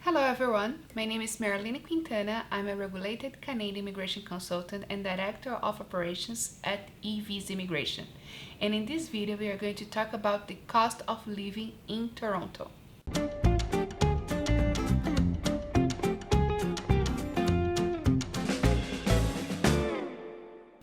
Hello everyone, my name is Marilene Quintana. I'm a regulated Canadian immigration consultant and director of operations at eVisa Immigration. And in this video, we are going to talk about the cost of living in Toronto.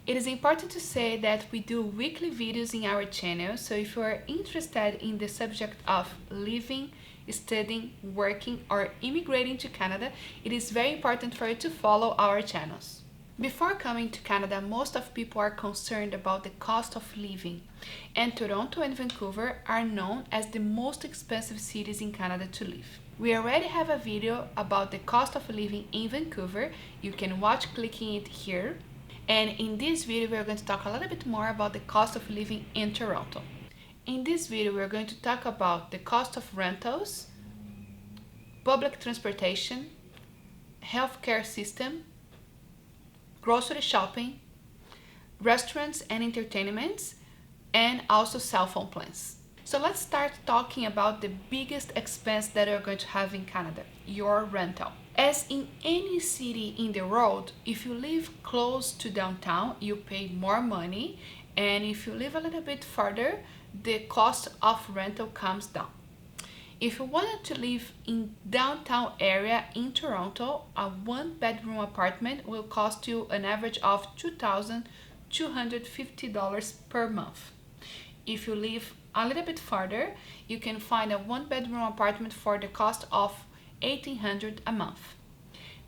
It is important to say that we do weekly videos in our channel, so if you are interested in the subject of living, studying, working, or immigrating to Canada, it is very important for you to follow our channels. Before coming to Canada, most of people are concerned about the cost of living, and Toronto and Vancouver are known as the most expensive cities in Canada to live. We already have a video about the cost of living in Vancouver. You can watch clicking it here. And in this video, we're going to talk a little bit more about the cost of living in Toronto. In this video, we're going to talk about the cost of rentals, public transportation, healthcare system, grocery shopping, restaurants and entertainments, and also cell phone plans. So let's start talking about the biggest expense that you're going to have in Canada, your rental. As in any city in the world, if you live close to downtown, you pay more money, and if you live a little bit further, the cost of rental comes down. If you wanted to live in downtown area in Toronto, a one-bedroom apartment will cost you an average of $2,250 per month. If you live a little bit further, you can find a one-bedroom apartment for the cost of $1,800 a month.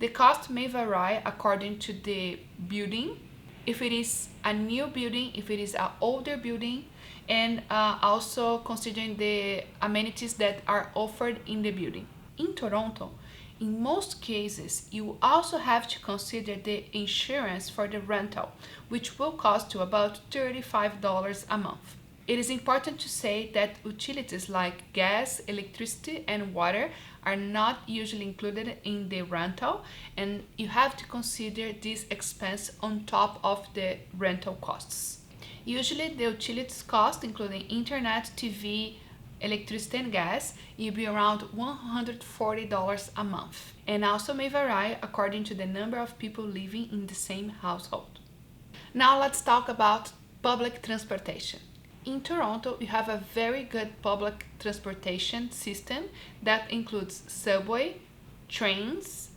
The cost may vary according to the building, if it is a new building, if it is an older building, and also considering the amenities that are offered in the building. In Toronto, in most cases, you also have to consider the insurance for the rental, which will cost you about $35 a month. It is important to say that utilities like gas, electricity, and water are not usually included in the rental, and you have to consider this expense on top of the rental costs. Usually, the utilities cost, including internet, TV, electricity, and gas, will be around $140 a month, and also may vary according to the number of people living in the same household. Now let's talk about public transportation. In Toronto, you have a very good public transportation system that includes subway, trains,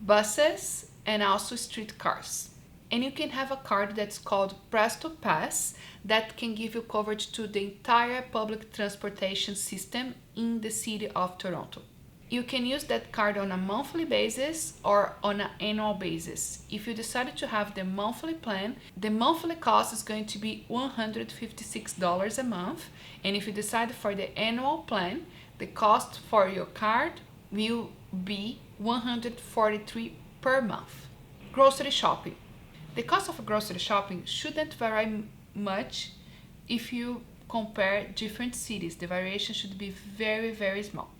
buses, and also streetcars. And you can have a card that's called Presto Pass that can give you coverage to the entire public transportation system in the city of Toronto. You can use that card on a monthly basis or on an annual basis. If you decided to have the monthly plan, the monthly cost is going to be $156 a month. And if you decide for the annual plan, the cost for your card will be $143 per month. Grocery shopping. The cost of grocery shopping shouldn't vary much if you compare different cities. The variation should be very, very small.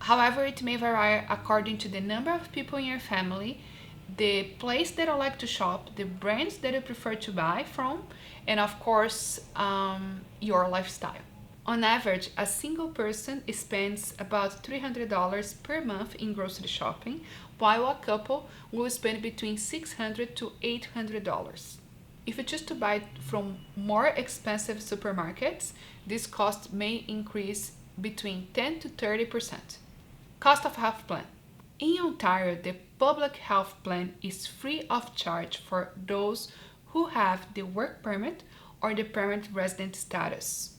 However, it may vary according to the number of people in your family, the place that you like to shop, the brands that you prefer to buy from, and of course, your lifestyle. On average, a single person spends about $300 per month in grocery shopping, while a couple will spend between $600 to $800. If you choose to buy from more expensive supermarkets, this cost may increase between 10 to 30%. Cost of health plan. In Ontario, the public health plan is free of charge for those who have the work permit or the permanent resident status.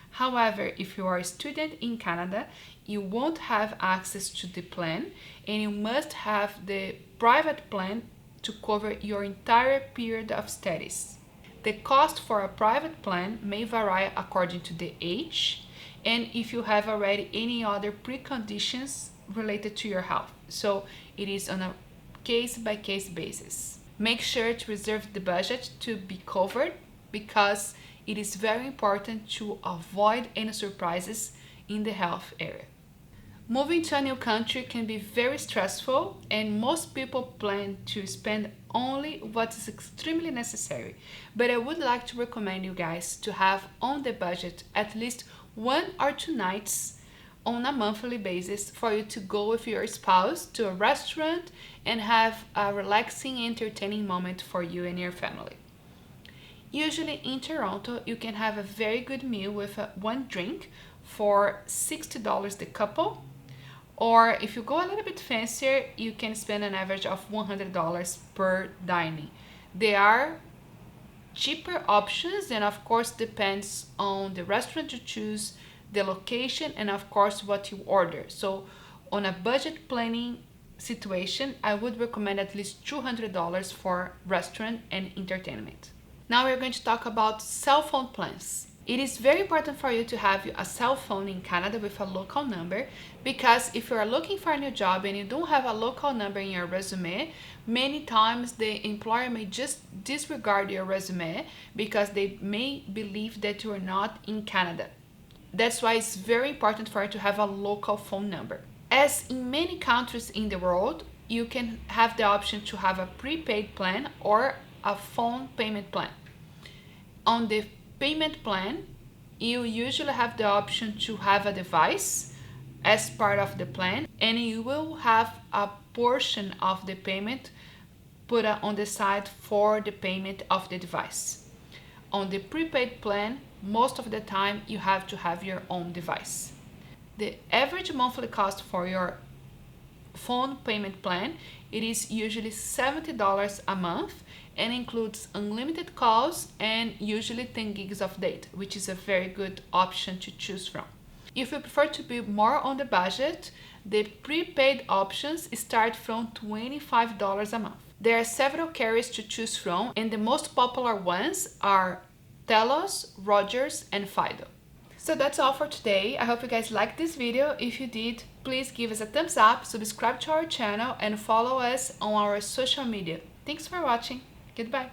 However, if you are a student in Canada, you won't have access to the plan, and you must have the private plan to cover your entire period of studies. The cost for a private plan may vary according to the age and if you have already any other preconditions related to your health. So it is on a case-by-case basis. Make sure to reserve the budget to be covered because it is very important to avoid any surprises in the health area. Moving to a new country can be very stressful, and most people plan to spend only what is extremely necessary. But I would like to recommend you guys to have on the budget at least 1 or 2 nights on a monthly basis for you to go with your spouse to a restaurant and have a relaxing, entertaining moment for you and your family. Usually in Toronto, you can have a very good meal with one drink for $60 the couple. Or if you go a little bit fancier, you can spend an average of $100 per dining. There are cheaper options, and of course depends on the restaurant you choose, the location, and of course what you order. So on a budget planning situation, I would recommend at least $200 for restaurant and entertainment. Now we're going to talk about cell phone plans. It is very important for you to have a cell phone in Canada with a local number, because if you are looking for a new job and you don't have a local number in your resume, many times the employer may just disregard your resume because they may believe that you are not in Canada. That's why it's very important for you to have a local phone number. As in many countries in the world, you can have the option to have a prepaid plan or a phone payment plan. On the payment plan, you usually have the option to have a device as part of the plan, and you will have a portion of the payment put on the side for the payment of the device. On the prepaid plan, most of the time you have to have your own device. The average monthly cost for your phone payment plan, it is usually $70 a month and includes unlimited calls and usually 10 gigs of data, which is a very good option to choose from. If you prefer to be more on the budget, the prepaid options start from $25 a month. There are several carriers to choose from, and the most popular ones are Telos, Rogers, and Fido. So that's all for today. I hope you guys liked this video. If you did, please give us a thumbs up, subscribe to our channel, and follow us on our social media. Thanks for watching. Goodbye.